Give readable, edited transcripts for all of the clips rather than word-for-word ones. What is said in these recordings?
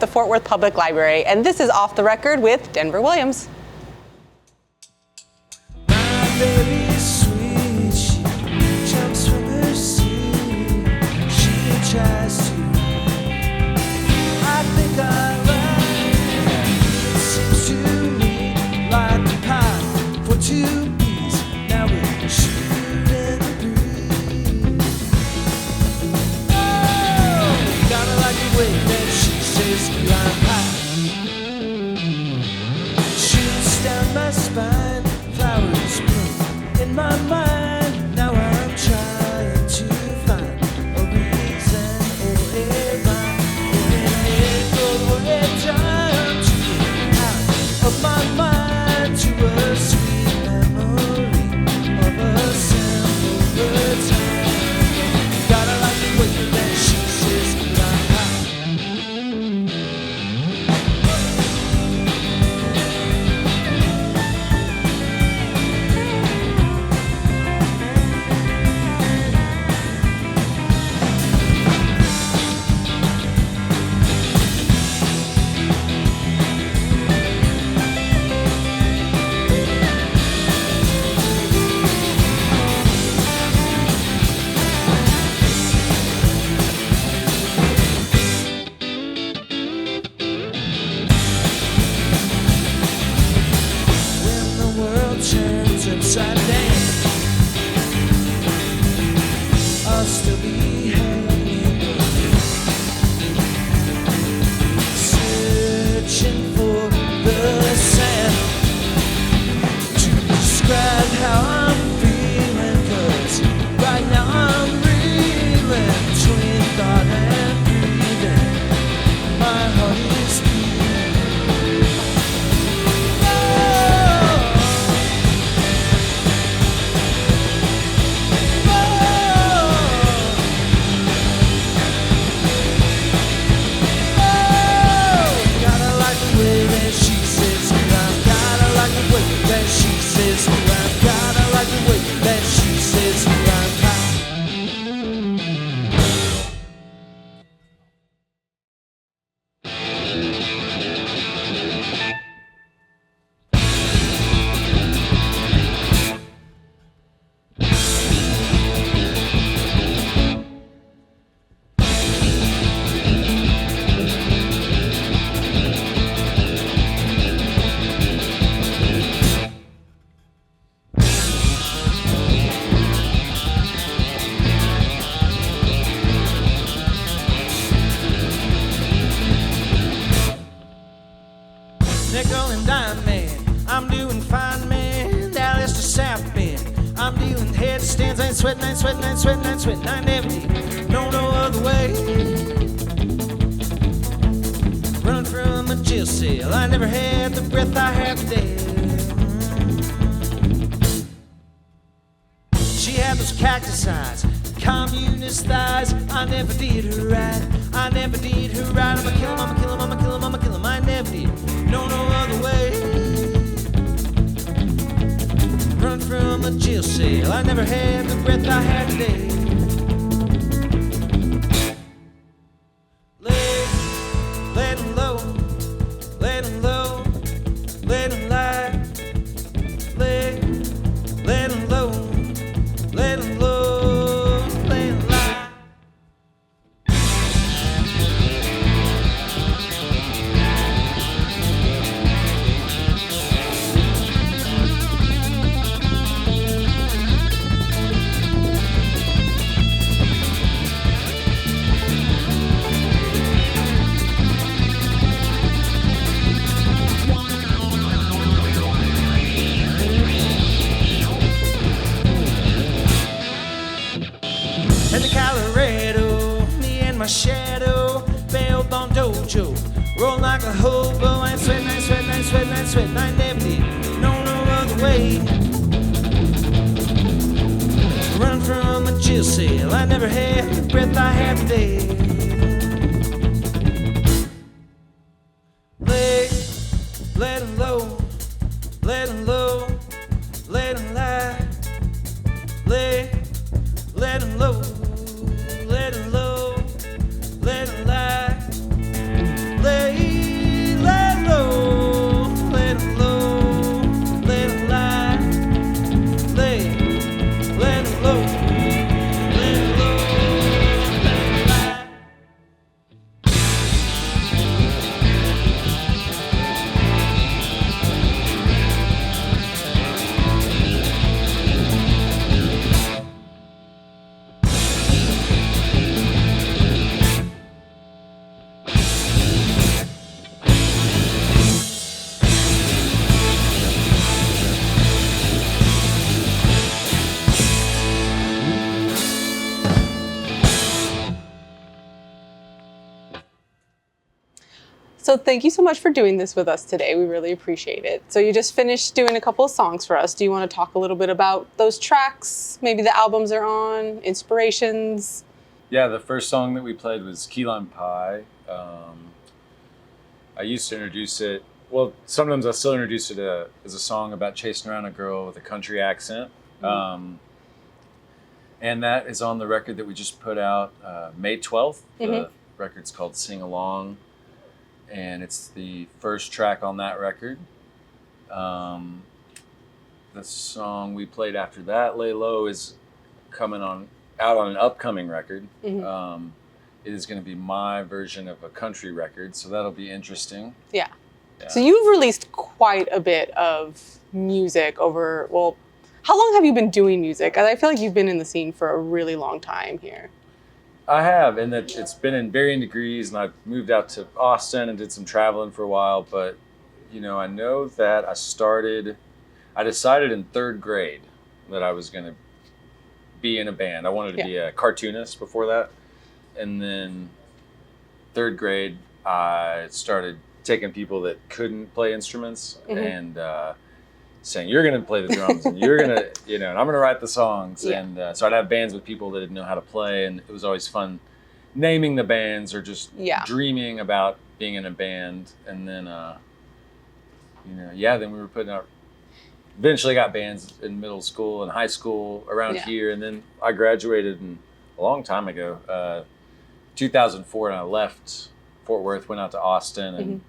the Fort Worth Public Library, and this is Off the Record with Denver Williams. My baby's sweet, she jumps from her seat, she tries to. I think I like it, seems to me like a pie for two peas. Now we're shooting the breeze. Oh, gotta like the way that she says I'm high. Shoots down my spine, flowers bloom in my mind. Now I'm trying to find a reason or a rhyme or an echo or a time to get out of my mind to a sweet memory of a simpler time. Gotta like the way that she says I'm high. When the world turns upside down, I'll still be hanging around, searching for the sound to describe how I'm feeling. 'Cause right now I'm reeling between thought and breathing. My heart is beating. Gotta like the way that she says I'm. Gotta like the way that she says I'm. Gotta like the way that she says I'm. Nickel and dime man, I'm doing fine man. Dallas to South Bend, I'm dealing headstands. I ain't sweating, I ain't sweating, I ain't sweating, I ain't sweating. I never did, no other way. Running from a jail cell, I never had the breath I have today. She had those cactus eyes, communist thighs. I never did her right, I never did her right. I'ma kill him, I'ma kill him, I'ma kill him, I'ma kill him. I never did, no other way. Run from a jail cell, I never had the breath I have today. Let him low, let him low, let him lie. Let him low, let him low, let him lie. In the Colorado, me and my shadow, bailed on dojo, roll like a hobo. I ain't sweating, I ain't sweating, I ain't sweating, I ain't sweating. I never did, no other way. Run from a jail cell, I never had the breath I have today. Let him low, let him low, let him lie. Let him low, let him low, let him lie. So thank you so much for doing this with us today. We really appreciate it. So you just finished doing a couple of songs for us. Do you want to talk a little bit about those tracks, maybe the albums they're on, inspirations? Yeah, the first song that we played was Key Lime Pie. I used to introduce it, well, sometimes I still introduce it as a song about chasing around a girl with a country accent. And that is on the record that we just put out May 12th. The record's called Sing Along, and it's the first track on that record. The song we played after that, Lay Low, is out on an upcoming record. It is going to be my version of a country record, so that'll be interesting. Yeah. So you've released quite a bit of music over, well, how long have you been doing music? I feel like you've been in the scene for a really long time here. I have, and it's been in varying degrees, and I've moved out to Austin and did some traveling for a while, but I know that I decided in third grade that I was going to be in a band. I wanted to be a cartoonist before that. And then third grade, I started taking people that couldn't play instruments and saying, you're going to play the drums and you're going to, and I'm going to write the songs. Yeah. And so I'd have bands with people that didn't know how to play. And it was always fun naming the bands or just dreaming about being in a band. And then, then we were putting out, eventually got bands in middle school and high school around here. And then I graduated a long time ago, 2004, and I left Fort Worth, went out to Austin, and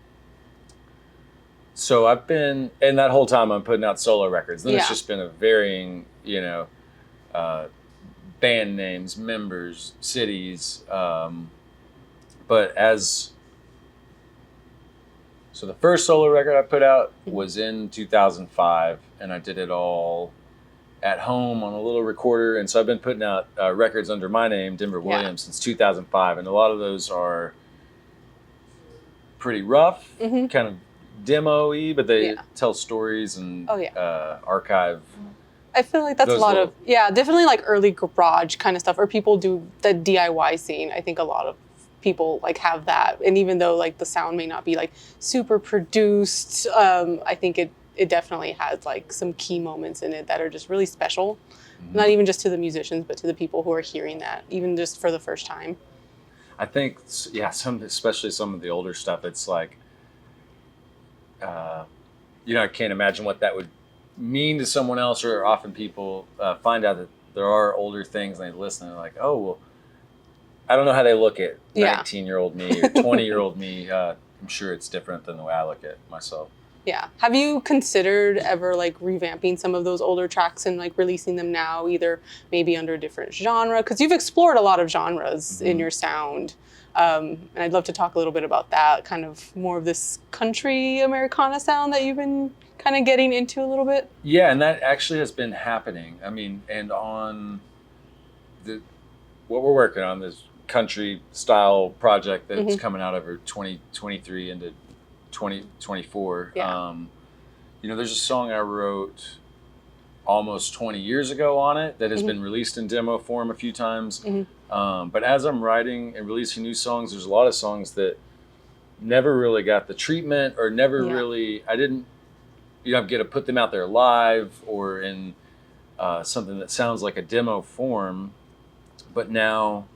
so I've been, and that whole time I'm putting out solo records. Then it's just been a varying, band names, members, cities, but so the first solo record I put out was in 2005, and I did it all at home on a little recorder. And so I've been putting out records under my name, Denver Williams, since 2005. And a lot of those are pretty rough, kind of demo-y, but they tell stories and archive. I feel like that's a lot of, definitely like early garage kind of stuff, or people do the DIY scene. I think a lot of people like have that. And even though like the sound may not be like super produced, I think it definitely has like some key moments in it that are just really special. Not even just to the musicians, but to the people who are hearing that, even just for the first time. I think, especially some of the older stuff, it's like, I can't imagine what that would mean to someone else, or often people find out that there are older things and they listen and they're like, oh, well, I don't know how they look at 19-year-old me or 20-year-old me. I'm sure it's different than the way I look at myself. Yeah. Have you considered ever like revamping some of those older tracks and like releasing them now, either maybe under a different genre? Because you've explored a lot of genres in your sound. And I'd love to talk a little bit about that, kind of more of this country Americana sound that you've been kind of getting into a little bit. Yeah, and that actually has been happening. I mean, and on what we're working on, this country style project that's coming out over 2023 into 2024. There's a song I wrote almost 20 years ago on it that has been released in demo form a few times. But as I'm writing and releasing new songs, there's a lot of songs that never really got the treatment, or never really, I didn't, get to put them out there live or in something that sounds like a demo form. But now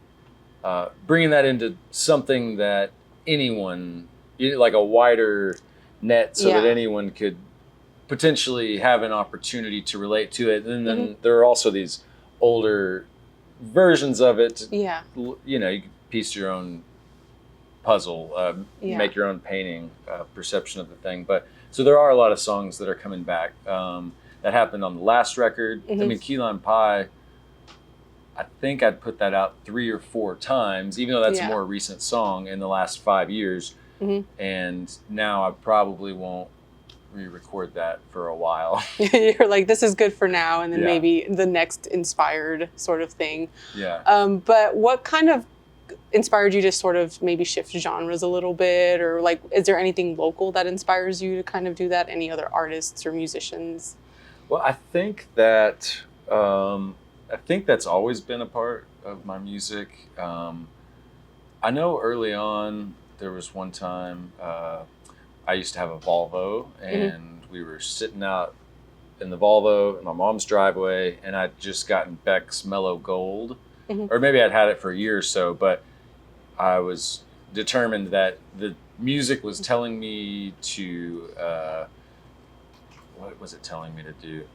bringing that into something that anyone, like a wider net, so that anyone could potentially have an opportunity to relate to it. And then there are also these older versions of it. You can piece your own puzzle, make your own painting, perception of the thing. But so there are a lot of songs that are coming back. That happened on the last record. I mean, Key Lime Pie, I think I'd put that out 3 or 4 times, even though that's a more recent song in the last 5 years. And now I probably won't re-record that for a while. You're like, this is good for now, and then maybe the next inspired sort of thing. But what kind of inspired you to sort of maybe shift genres a little bit, or like, is there anything local that inspires you to kind of do that? Any other artists or musicians? Well, I think that's always been a part of my music. I know early on, there was one time I used to have a Volvo, and we were sitting out in the Volvo in my mom's driveway, and I'd just gotten Beck's Mellow Gold, or maybe I'd had it for a year or so, but I was determined that the music was telling me to, what was it telling me to do?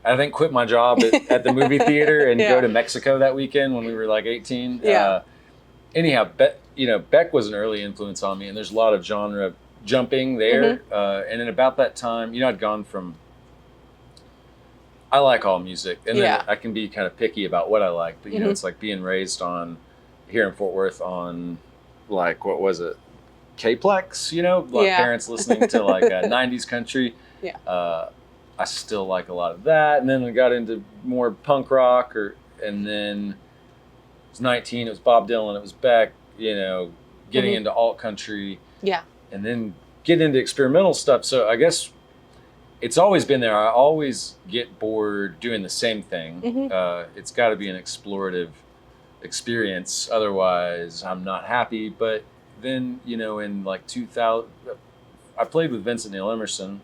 I think quit my job at the movie theater and go to Mexico that weekend when we were like 18. Anyhow, Beck was an early influence on me, and there's a lot of genre jumping there. And then about that time, I'd gone from, I like all music, and then I can be kind of picky about what I like, but it's like being raised on, here in Fort Worth, on like, what was it? K-Plex, parents listening to like 90s country. I still like a lot of that. And then I got into more punk rock, and then I was 19, it was Bob Dylan, it was Beck, getting into alt country. And then getting into experimental stuff. So I guess it's always been there. I always get bored doing the same thing. It's got to be an explorative experience. Otherwise, I'm not happy. But then, in like 2000, I played with Vincent Neil Emerson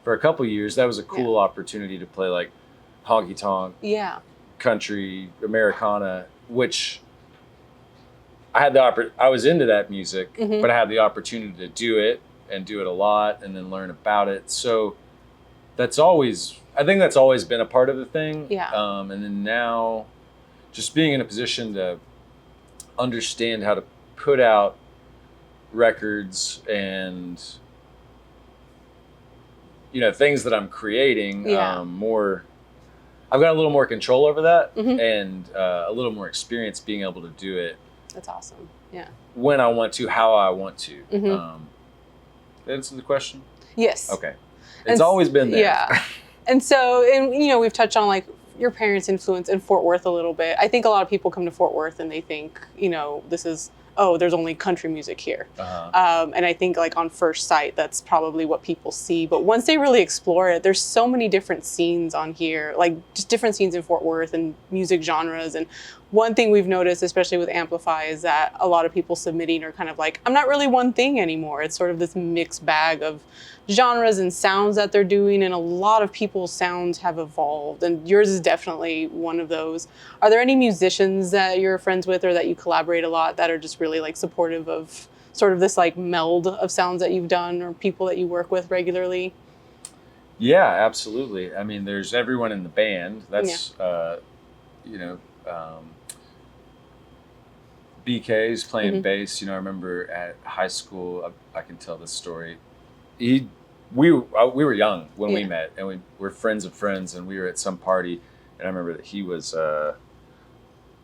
for a couple years. That was a cool opportunity to play like honky tonk, country, Americana, which I had I was into that music, but I had the opportunity to do it and do it a lot and then learn about it. So I think that's always been a part of the thing. And then now just being in a position to understand how to put out records and, things that I'm creating, I've got a little more control over that and a little more experience being able to do it. That's awesome. Yeah. When I want to, how I want to. That answer the question? Yes. Okay. It's always been there. Yeah. And so, we've touched on like your parents' influence in Fort Worth a little bit. I think a lot of people come to Fort Worth and they think, this is, there's only country music here. And I think like on first sight, that's probably what people see. But once they really explore it, there's so many different scenes on here, like just different scenes in Fort Worth and music genres. And one thing we've noticed, especially with Amplify, is that a lot of people submitting are kind of like, I'm not really one thing anymore. It's sort of this mixed bag of genres and sounds that they're doing, and a lot of people's sounds have evolved, and yours is definitely one of those. Are there any musicians that you're friends with or that you collaborate a lot that are just really like supportive of sort of this like meld of sounds that you've done, or people that you work with regularly? Yeah, absolutely. I mean, there's everyone in the band. That's BK's playing bass. I remember at high school, I can tell this story. We were young when we met, and we were friends of friends, and we were at some party, and I remember that he was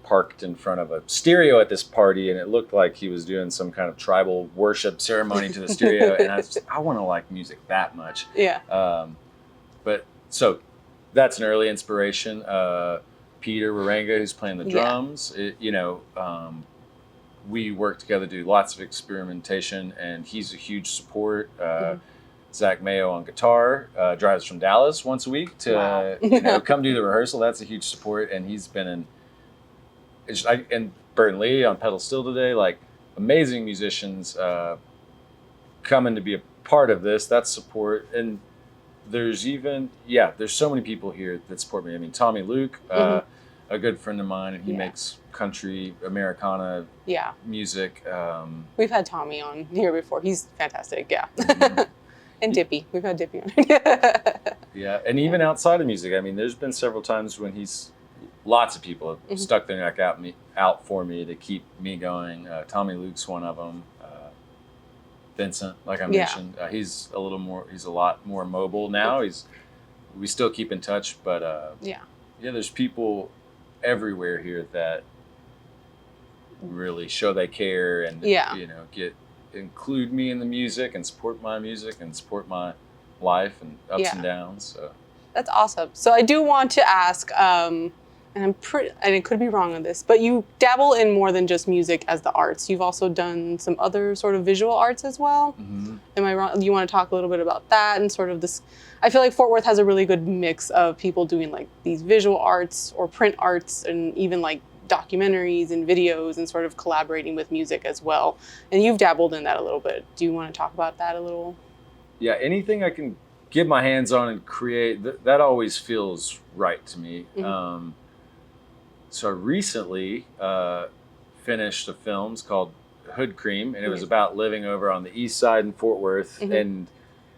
parked in front of a stereo at this party, and it looked like he was doing some kind of tribal worship ceremony to the stereo, and I want to like music that much. But so that's an early inspiration. Peter Warenga, who's playing the drums, we work together, do lots of experimentation, and he's a huge support. Zach Mayo on guitar, drives from Dallas once a week to come do the rehearsal. That's a huge support, and he's been and Burton Lee on pedal steel today, like amazing musicians coming to be a part of this. That's support. And there's so many people here that support me. I mean, Tommy Luke, a good friend of mine, and he makes country, Americana music. We've had Tommy on here before. He's fantastic. And Dippy. We've had Dippy on. And even outside of music, I mean, there's been several times when lots of people have stuck their neck out for me to keep me going. Tommy Luke's one of them. Vincent, like I mentioned, he's a lot more mobile now. We still keep in touch, but there's people everywhere here that really show they care and include me in the music and support my music and support my life and ups and downs. So that's awesome. So I do want to ask, and I could be wrong on this, but you dabble in more than just music as the arts. You've also done some other sort of visual arts as well. Am I wrong? You want to talk a little bit about that and sort of this? I feel like Fort Worth has a really good mix of people doing like these visual arts or print arts and even like documentaries and videos and sort of collaborating with music as well. And you've dabbled in that a little bit. Do you want to talk about that a little? Yeah, anything I can get my hands on and create, that always feels right to me. Mm-hmm. So I recently finished a film. It's called Hood Cream, and it was about living over on the east side in Fort Worth. Mm-hmm. And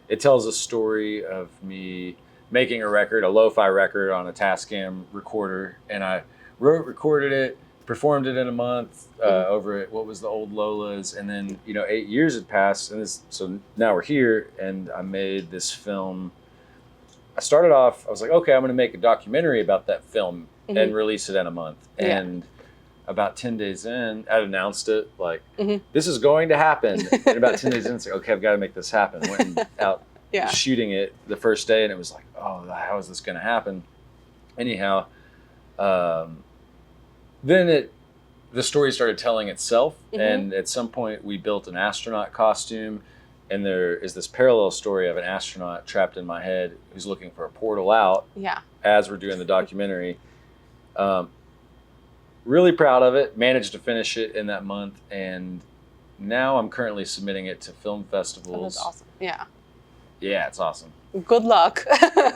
it tells a story of me making a record, a lo-fi record on a Tascam recorder. And I wrote, recorded it, performed it in a month over at what was the old Lola's. And then, 8 years had passed. And so now we're here, and I made this film. I started off, I was like, okay, I'm going to make a documentary about that film and release it in a month. Yeah. And about 10 days in, I'd announced it, like, this is going to happen. And about 10 days in, it's like, okay, I've got to make this happen. Went out shooting it the first day, and it was like, oh, how is this going to happen? Anyhow, then the story started telling itself, and at some point we built an astronaut costume, and there is this parallel story of an astronaut trapped in my head who's looking for a portal out as we're doing the documentary. Really proud of it, managed to finish it in that month, and now I'm currently submitting it to film festivals. Oh, that's awesome. Yeah. Yeah, it's awesome. Good luck.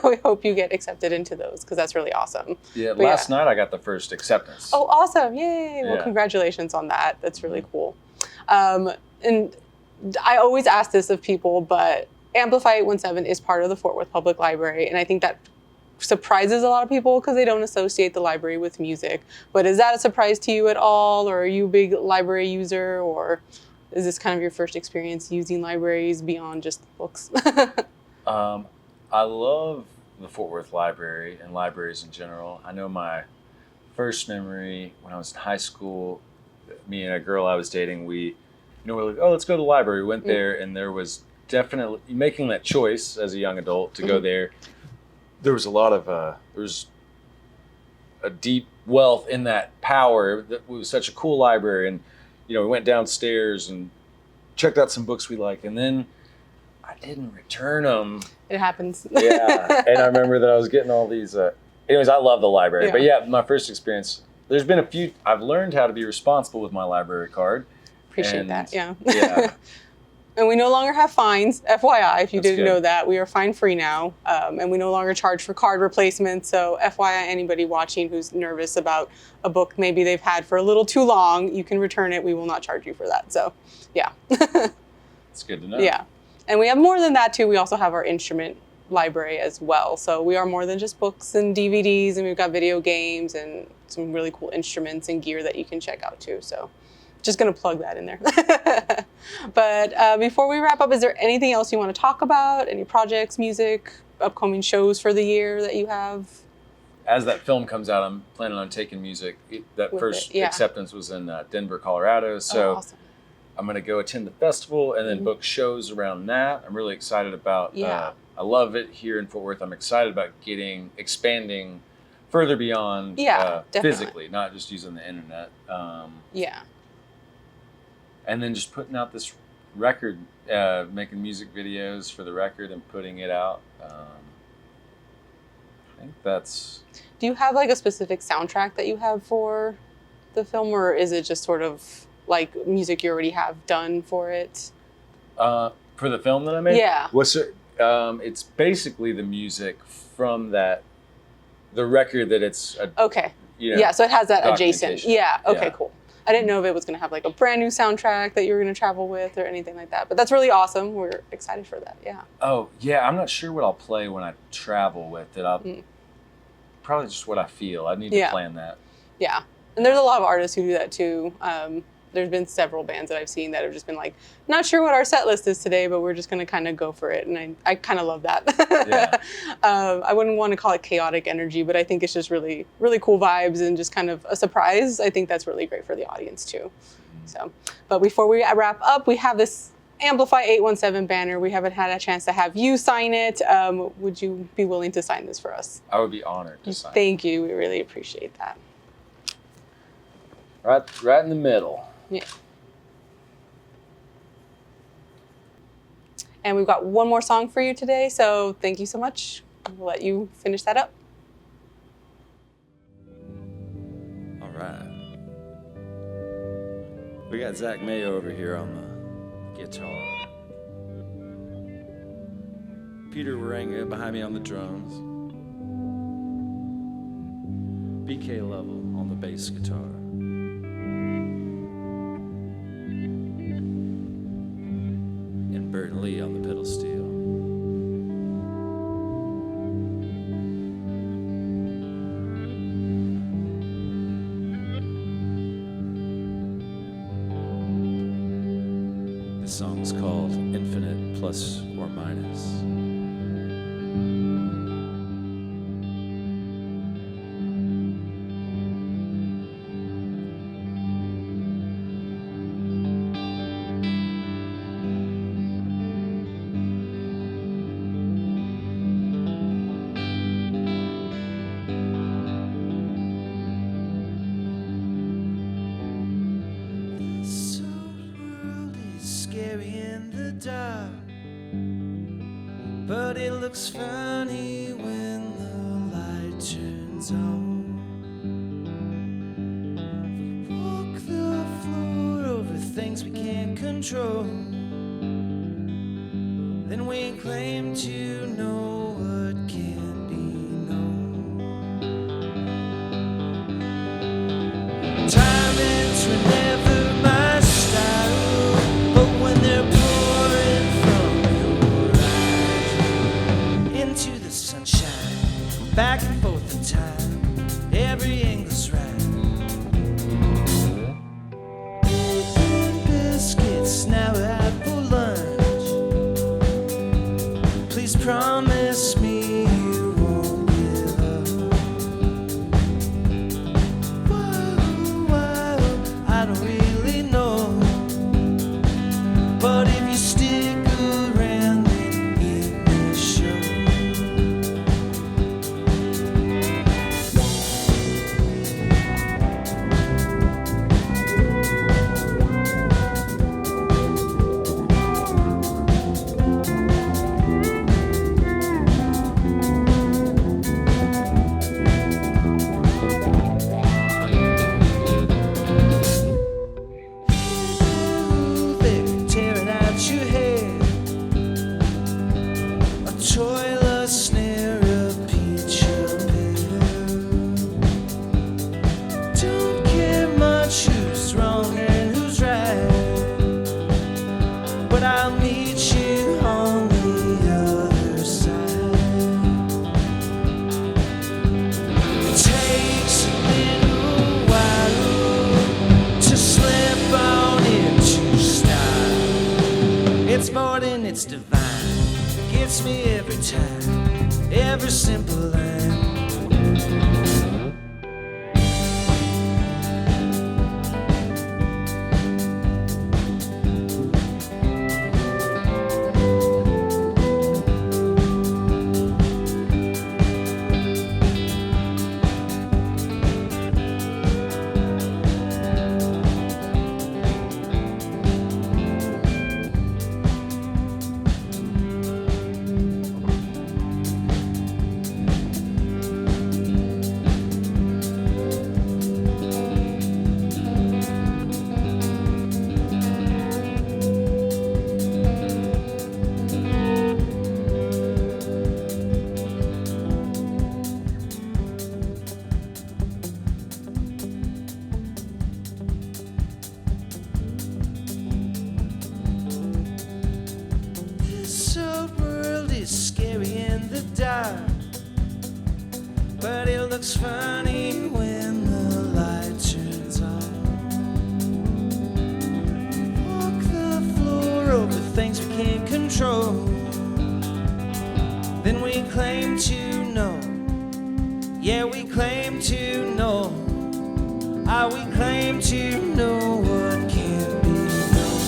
We hope you get accepted into those, because that's really awesome. Yeah, last night I got the first acceptance. Oh, awesome. Yay. Well, congratulations on that. That's really cool. And I always ask this of people, but Amplify 817 is part of the Fort Worth Public Library, and I think that surprises a lot of people because they don't associate the library with music. But is that a surprise to you at all, or are you a big library user, or is this kind of your first experience using libraries beyond just books? I love the Fort Worth Library and libraries in general. I know my first memory when I was in high school, me and a girl I was dating, we're like, oh, let's go to the library. We went there, and there was definitely, making that choice as a young adult to go there, there was a lot of, there's a deep wealth in that power. That was such a cool library. And, we went downstairs and checked out some books we liked. And then I didn't return them. It happens. Yeah. And I remember that I was getting all these, anyways, I love the library. But yeah, my first experience, there's been a few, I've learned how to be responsible with my library card. Appreciate that, yeah. Yeah. And we no longer have fines, FYI, if you That's didn't good. know that. We are fine-free now, and we no longer charge for card replacements. So FYI, anybody watching who's nervous about a book maybe they've had for a little too long, you can return it. We will not charge you for that. So, yeah. It's good to know. Yeah. And we have more than that, too. We also have our instrument library as well. So we are more than just books and DVDs, and we've got video games and some really cool instruments and gear that you can check out, too. So just going to plug that in there. But before we wrap up, is there anything else you want to talk about? Any projects, music, upcoming shows for the year that you have? As that film comes out, I'm planning on taking music. That With first it, yeah. acceptance was in Denver, Colorado. So awesome. I'm going to go attend the festival and then book shows around that. I'm really excited about, I love it here in Fort Worth. I'm excited about expanding further beyond physically, not just using the internet. And then just putting out this record, making music videos for the record and putting it out. I think that's... Do you have like a specific soundtrack that you have for the film, or is it just sort of like music you already have done for it? For the film that I made? Yeah. It's basically the music from the record that it's... Okay. Yeah, so it has that adjacent. documentation. Yeah, okay, Yeah. cool. I didn't know if it was going to have like a brand new soundtrack that you were going to travel with or anything like that. But that's really awesome. We're excited for that, yeah. Oh, yeah, I'm not sure what I'll play when I travel with it. Probably just what I feel. I need to plan that. Yeah. And there's a lot of artists who do that too. There's been several bands that I've seen that have just been like, not sure what our set list is today, but we're just going to kind of go for it. And I kind of love that. Yeah. I wouldn't want to call it chaotic energy, but I think it's just really, really cool vibes and just kind of a surprise. I think that's really great for the audience too. So, but before we wrap up, we have this Amplify 817 banner. We haven't had a chance to have you sign it. Would you be willing to sign this for us? I would be honored to sign. Thank you. We really appreciate that. Right in the middle. Yeah. And we've got one more song for you today, so thank you so much. We'll let you finish that up. All right. We got Zach Mayo over here on the guitar. Peter Warenga behind me on the drums. BK Lovell on the bass guitar. And Burton Lee on the pedal steel. This song's called Infinite Plus or Minus. But it looks funny when the light turns on. We walk the floor over things we can't control. Then we claim to know what can be known. Timings were never my style, but when they're pouring from into the sunshine, back and forth in time, every angle's right. Biscuits now out for lunch. Please promise me you won't give up. Whoa, I don't really know, but if you stick around, then it will show. They're tearing out your hair, a toilet snare, a picture pair. Don't care much who's wrong and who's right, but I'll meet you on the other side. It takes a little while to slip on into style. It's more than it's divine. Gets me every time, every simple line. This old world is scary in the dark, but it looks funny when the light turns on. Walk the floor over things we can't control. Then we claim to know. Yeah, we claim to know. We claim to know what can't be known.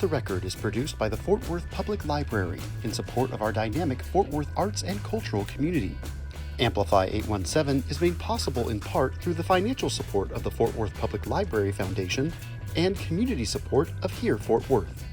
the Record is produced by the Fort Worth Public Library in support of our dynamic Fort Worth arts and cultural community. Amplify 817 is made possible in part through the financial support of the Fort Worth Public Library Foundation and community support of Here Fort Worth.